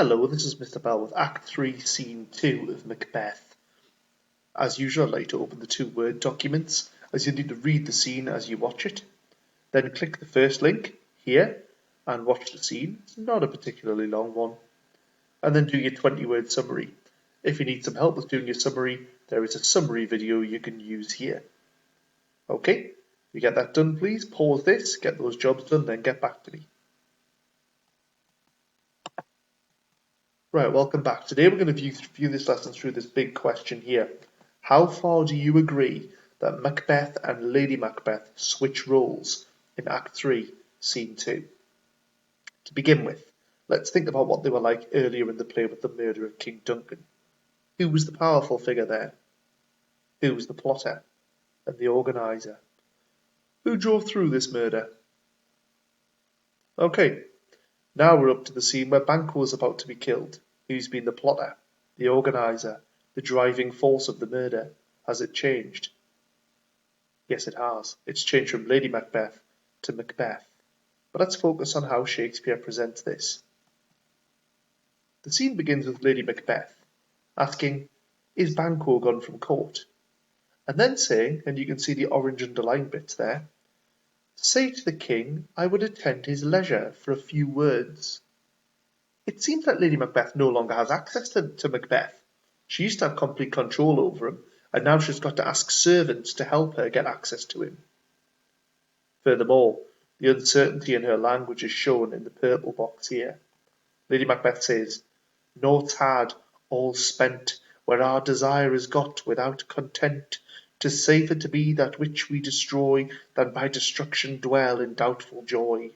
Hello, this is Mr. Bell with Act 3, Scene 2 of Macbeth. As usual, I'd like to open the two Word documents, as you need to read the scene as you watch it. Then click the first link, here, and watch the scene. It's not a particularly long one. And then do your 20-word summary. If you need some help with doing your summary, there is a summary video you can use here. Okay, you get that done, please pause this, get those jobs done, then get back to me. Right, welcome back. Today we're going to view this lesson through this big question here. How far do you agree that Macbeth and Lady Macbeth switch roles in Act 3, Scene 2? To begin with, let's think about what they were like earlier in the play with the murder of King Duncan. Who was the powerful figure there? Who was the plotter and the organiser? Who drove through this murder? Okay, now we're up to the scene where Banquo is about to be killed. Who's been the plotter, the organiser, the driving force of the murder? Has it changed? Yes, it has. It's changed from Lady Macbeth to Macbeth. But let's focus on how Shakespeare presents this. The scene begins with Lady Macbeth asking, "Is Banquo gone from court?" And then saying, and you can see the orange underlined bits there, "Say to the king I would attend his leisure for a few words." It seems that Lady Macbeth no longer has access to Macbeth. She used to have complete control over him, and now she's got to ask servants to help her get access to him. Furthermore, the uncertainty in her language is shown in the purple box here. Lady Macbeth says, "Naught's had, all's spent, where our desire is got without content. 'Tis safer to be that which we destroy, than by destruction dwell in doubtful joy."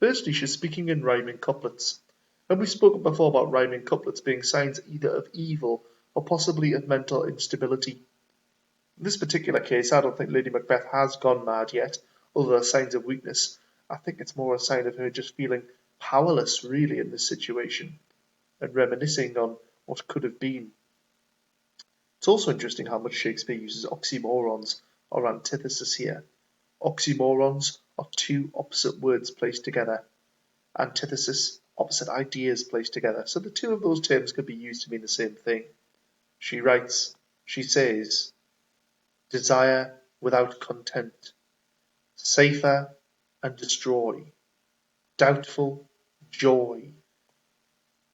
Firstly, she's speaking in rhyming couplets. And we've spoken before about rhyming couplets being signs either of evil or possibly of mental instability. In this particular case, I don't think Lady Macbeth has gone mad yet, other than signs of weakness. I think it's more a sign of her just feeling powerless, really, in this situation, and reminiscing on what could have been. It's also interesting how much Shakespeare uses oxymorons or antithesis here. Oxymorons are two opposite words placed together. Antithesis, opposite ideas placed together. So the two of those terms could be used to mean the same thing. She writes, she says, desire without content, safer and destroy, doubtful, joy.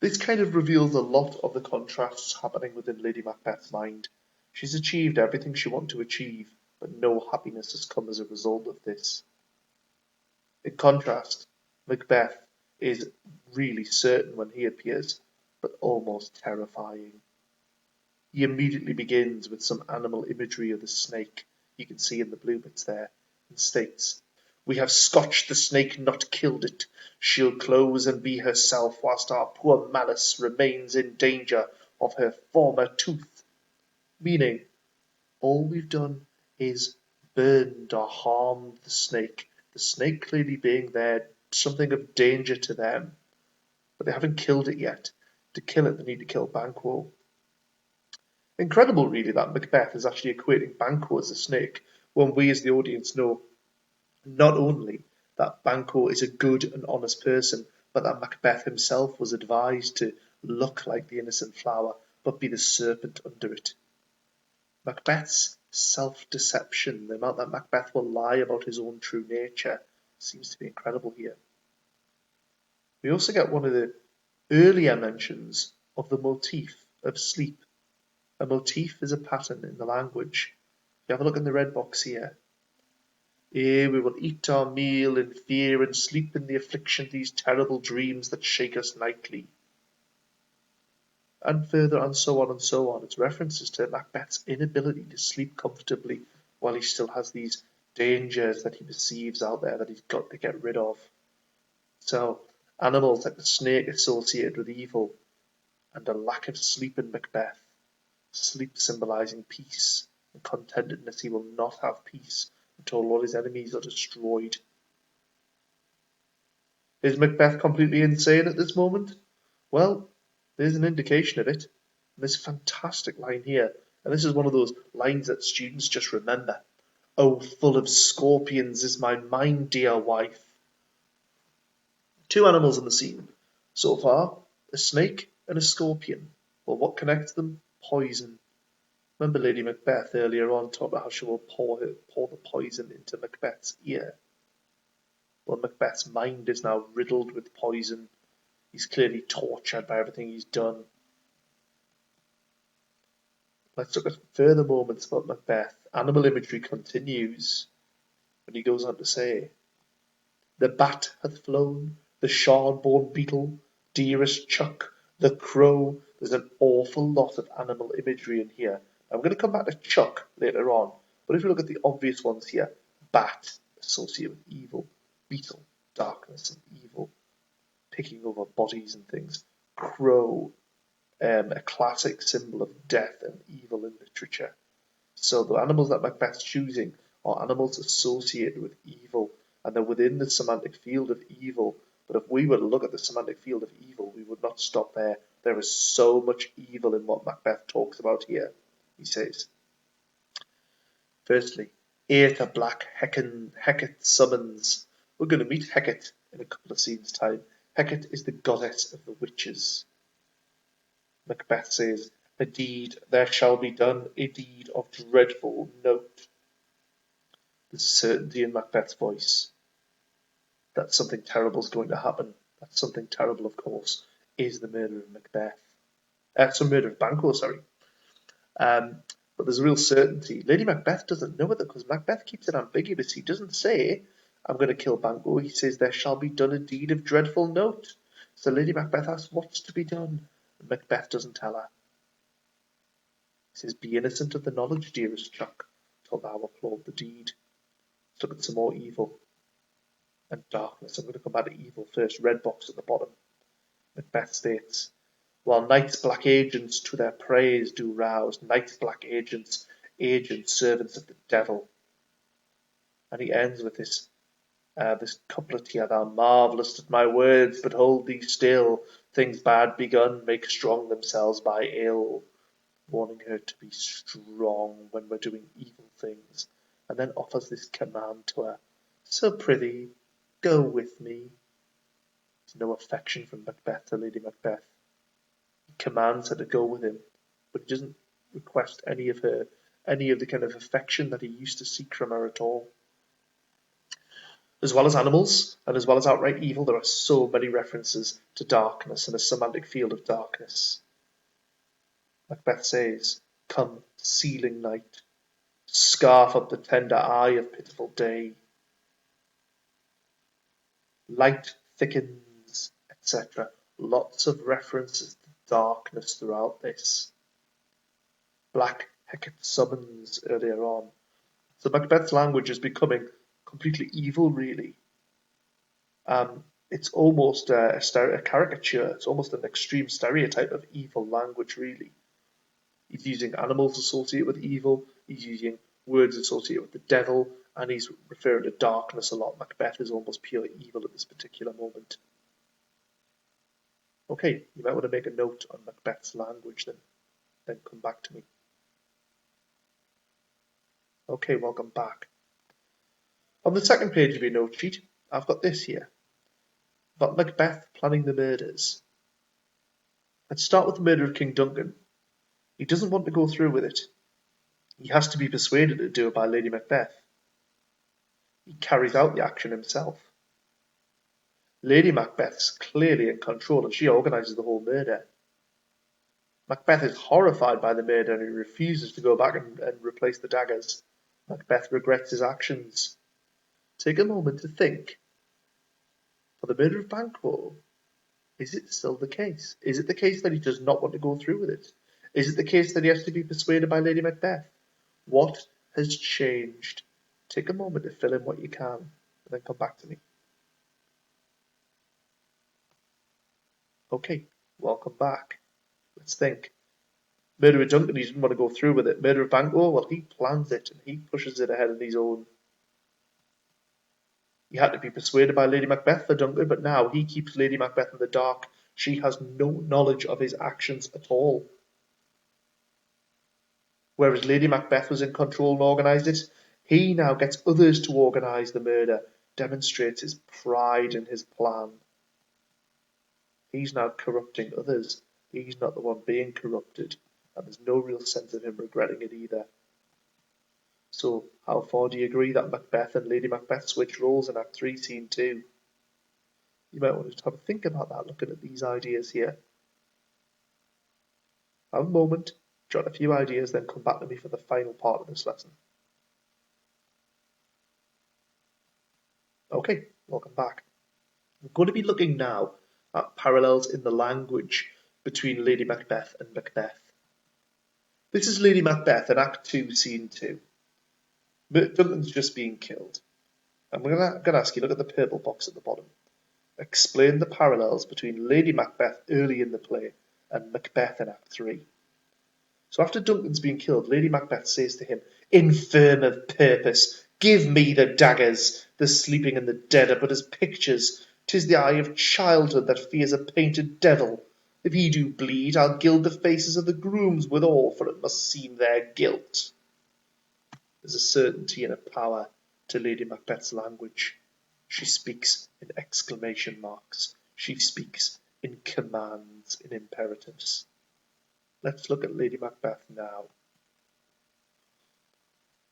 This kind of reveals a lot of the contrasts happening within Lady Macbeth's mind. She's achieved everything she wanted to achieve, but no happiness has come as a result of this. In contrast, Macbeth is really certain when he appears, but almost terrifying. He immediately begins with some animal imagery of the snake, you can see in the blue bits there, and states, "We have scotched the snake, not killed it. She'll close and be herself, whilst our poor Malice remains in danger of her former tooth." Meaning, all we've done is burned or harmed the snake clearly being there, something of danger to them, but they haven't killed it yet. To kill it, they need to kill Banquo. Incredible, really, that Macbeth is actually equating Banquo as a snake, when we as the audience know not only that Banquo is a good and honest person, but that Macbeth himself was advised to look like the innocent flower, but be the serpent under it. Macbeth's self-deception, the amount that Macbeth will lie about his own true nature, seems to be incredible here. We also get one of the earlier mentions of the motif of sleep. A motif is a pattern in the language. You have a look in the red box here. "Ere we will eat our meal in fear and sleep in the affliction of these terrible dreams that shake us nightly." And further, and so on and so on. It's references to Macbeth's inability to sleep comfortably while he still has these dangers that he perceives out there that he's got to get rid of. So, animals like the snake associated with evil, and a lack of sleep in Macbeth. Sleep symbolizing peace and contentedness. He will not have peace until all his enemies are destroyed. Is Macbeth completely insane at this moment? Well, there's an indication of it. And this fantastic line here, and this is one of those lines that students just remember. "Oh, full of scorpions is my mind, dear wife." Two animals in the scene so far, A snake and a scorpion. Well, what connects them? Poison. Remember Lady Macbeth earlier on talked about how she will pour the poison into Macbeth's ear. Well, Macbeth's mind is now riddled with poison. He's clearly tortured by everything he's done. Let's look at further moments about Macbeth. Animal imagery continues when he goes on to say, "The bat hath flown, the shard-born beetle, dearest Chuck, the crow." There's an awful lot of animal imagery in here. I'm going to come back to Chuck later on, but if you look at the obvious ones here, bat, associated with evil, beetle, darkness and evil, picking over bodies and things, crow, a classic symbol of death and evil in literature. So the animals that Macbeth's choosing are animals associated with evil, and they're within the semantic field of evil. But if we were to look at the semantic field of evil, we would not stop there. There is so much evil in what Macbeth talks about here. He says, firstly, ere to black Hecate summons. We're going to meet Hecate in a couple of scenes' time. Hecate is the goddess of the witches. Macbeth says, "A deed there shall be done, a deed of dreadful note." There's certainty in Macbeth's voice that something terrible is going to happen. That something terrible, of course, is the murder of Macbeth. Murder of Banquo, sorry. But there's a real certainty. Lady Macbeth doesn't know it because Macbeth keeps it ambiguous. He doesn't say, "I'm going to kill Banquo." He says, "There shall be done a deed of dreadful note." So Lady Macbeth asks, "What's to be done?" And Macbeth doesn't tell her. He says, "Be innocent of the knowledge, dearest Chuck, till thou applaud the deed." Let's look at some more evil and darkness. I'm going to come back to evil first. Red box at the bottom. Macbeth states, "While night's black agents to their praise do rouse," night's black agents, servants of the devil. And he ends with this couplet here: "Thou marvellest at my words, but hold thee still. Things bad begun make strong themselves by ill." Warning her to be strong when we're doing evil things, and then offers this command to her: "So prithee, go with me." There's no affection from Macbeth to Lady Macbeth. He commands her to go with him, but he doesn't request any of the kind of affection that he used to seek from her at all. As well as animals, and as well as outright evil, there are so many references to darkness and a semantic field of darkness. Macbeth says, "Come, sealing night, scarf up the tender eye of pitiful day. Light thickens," etc. Lots of references to darkness throughout this. Black Hecate summons earlier on. So Macbeth's language is becoming completely evil, really. It's almost a caricature. It's almost an extreme stereotype of evil language, really. He's using animals associated with evil. He's using words associated with the devil, and he's referring to darkness a lot. Macbeth is almost pure evil at this particular moment. Okay, you might want to make a note on Macbeth's language then come back to me. Okay, welcome back. On the second page of your note sheet, I've got this here about Macbeth planning the murders. Let's start with the murder of King Duncan. He doesn't want to go through with it. He has to be persuaded to do it by Lady Macbeth. He carries out the action himself. Lady Macbeth's clearly in control and she organises the whole murder. Macbeth is horrified by the murder and he refuses to go back and replace the daggers. Macbeth regrets his actions. Take a moment to think. For the murder of Banquo, is it still the case? Is it the case that he does not want to go through with it? Is it the case that he has to be persuaded by Lady Macbeth? What has changed? Take a moment to fill in what you can, and then come back to me. Okay, welcome back. Let's think. Murder of Duncan, he didn't want to go through with it. Murder of Banquo, well, he plans it and he pushes it ahead on his own. He had to be persuaded by Lady Macbeth for Duncan, but now he keeps Lady Macbeth in the dark. She has no knowledge of his actions at all. Whereas Lady Macbeth was in control and organised it, he now gets others to organise the murder, demonstrates his pride in his plan. He's now corrupting others. He's not the one being corrupted, and there's no real sense of him regretting it either. So, how far do you agree that Macbeth and Lady Macbeth switch roles in Act 3, Scene 2? You might want to have a think about that, looking at these ideas here. Have a moment, jot a few ideas, then come back to me for the final part of this lesson. Okay, welcome back. We're going to be looking now at parallels in the language between Lady Macbeth and Macbeth. This is Lady Macbeth in Act 2, Scene 2. Duncan's just being killed. I'm going to ask you, look at the purple box at the bottom. Explain the parallels between Lady Macbeth early in the play and Macbeth in Act 3. So after Duncan's been killed, Lady Macbeth says to him, "Infirm of purpose, give me the daggers. The sleeping and the dead are but as pictures. 'Tis the eye of childhood that fears a painted devil. If he do bleed, I'll gild the faces of the grooms withal, for it must seem their guilt." There's a certainty and a power to Lady Macbeth's language. She speaks in exclamation marks. She speaks in commands, in imperatives. Let's look at Lady Macbeth now.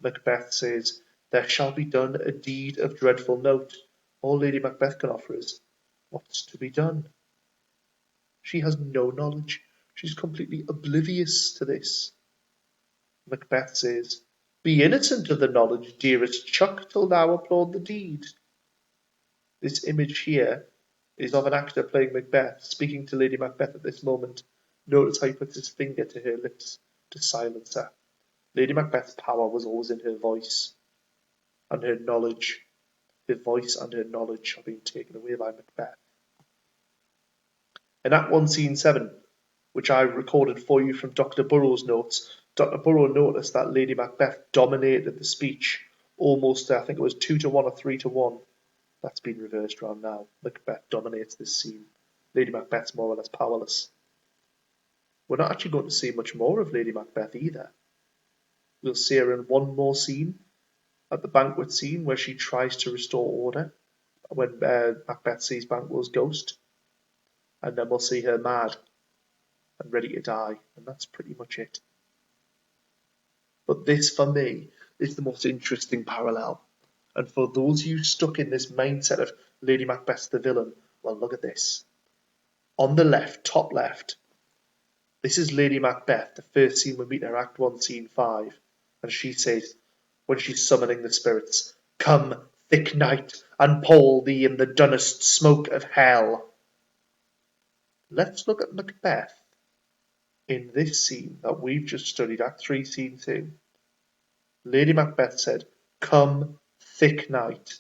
Macbeth says, "There shall be done a deed of dreadful note." All Lady Macbeth can offer is, what's to be done? She has no knowledge. She's completely oblivious to this. Macbeth says, "Be innocent of the knowledge, dearest chuck, till thou applaud the deed." This image here is of an actor playing Macbeth, speaking to Lady Macbeth at this moment. Notice how he puts his finger to her lips to silence her. Lady Macbeth's power was always in her voice and her knowledge. Her voice and her knowledge are being taken away by Macbeth. In Act 1, Scene 7, which I recorded for you from Dr. Burrow's notes, Dr. Burrow noticed that Lady Macbeth dominated the speech almost, I think it was 2-1 or 3-1. That's been reversed around now. Macbeth dominates this scene. Lady Macbeth's more or less powerless. We're not actually going to see much more of Lady Macbeth either. We'll see her in one more scene, at the banquet scene, where she tries to restore order, when Macbeth sees Banquo's ghost. And then we'll see her mad and ready to die, and that's pretty much it. But this, for me, is the most interesting parallel. And for those of you stuck in this mindset of Lady Macbeth's the villain, well, look at this. On the left, top left, this is Lady Macbeth, the first scene we meet her, Act 1, Scene 5. And she says, when she's summoning the spirits, "Come, thick night, and pall thee in the dunnest smoke of hell." Let's look at Macbeth in this scene that we've just studied, Act 3, Scene 2. Lady Macbeth said, "Come, thick night."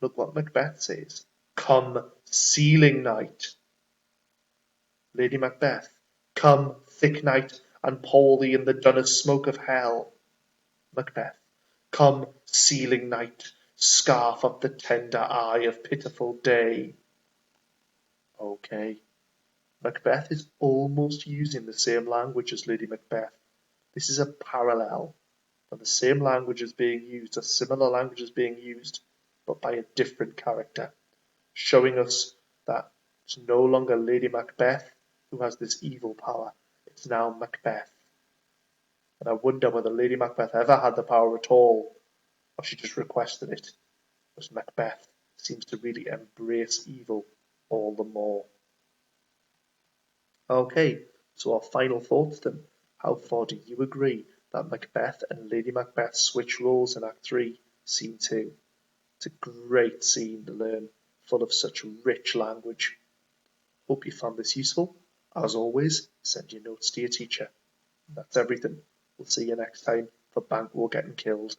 Look what Macbeth says, "Come, sealing night." Lady Macbeth, "Come, thick night, and pall thee in the dunnest smoke of hell." Macbeth, "Come, sealing night, scarf up the tender eye of pitiful day." Okay. Macbeth is almost using the same language as Lady Macbeth. This is a parallel. And the same language is being used, a similar language is being used, but by a different character, showing us that it's no longer Lady Macbeth who has this evil power. It's now Macbeth. And I wonder whether Lady Macbeth ever had the power at all, or she just requested it, because Macbeth seems to really embrace evil all the more. Okay, so our final thoughts then. How far do you agree that Macbeth and Lady Macbeth switch roles in Act 3, Scene 2? It's a great scene to learn, full of such rich language. Hope you found this useful. As always, send your notes to your teacher. That's everything. We'll see you next time for Banquo Getting Killed.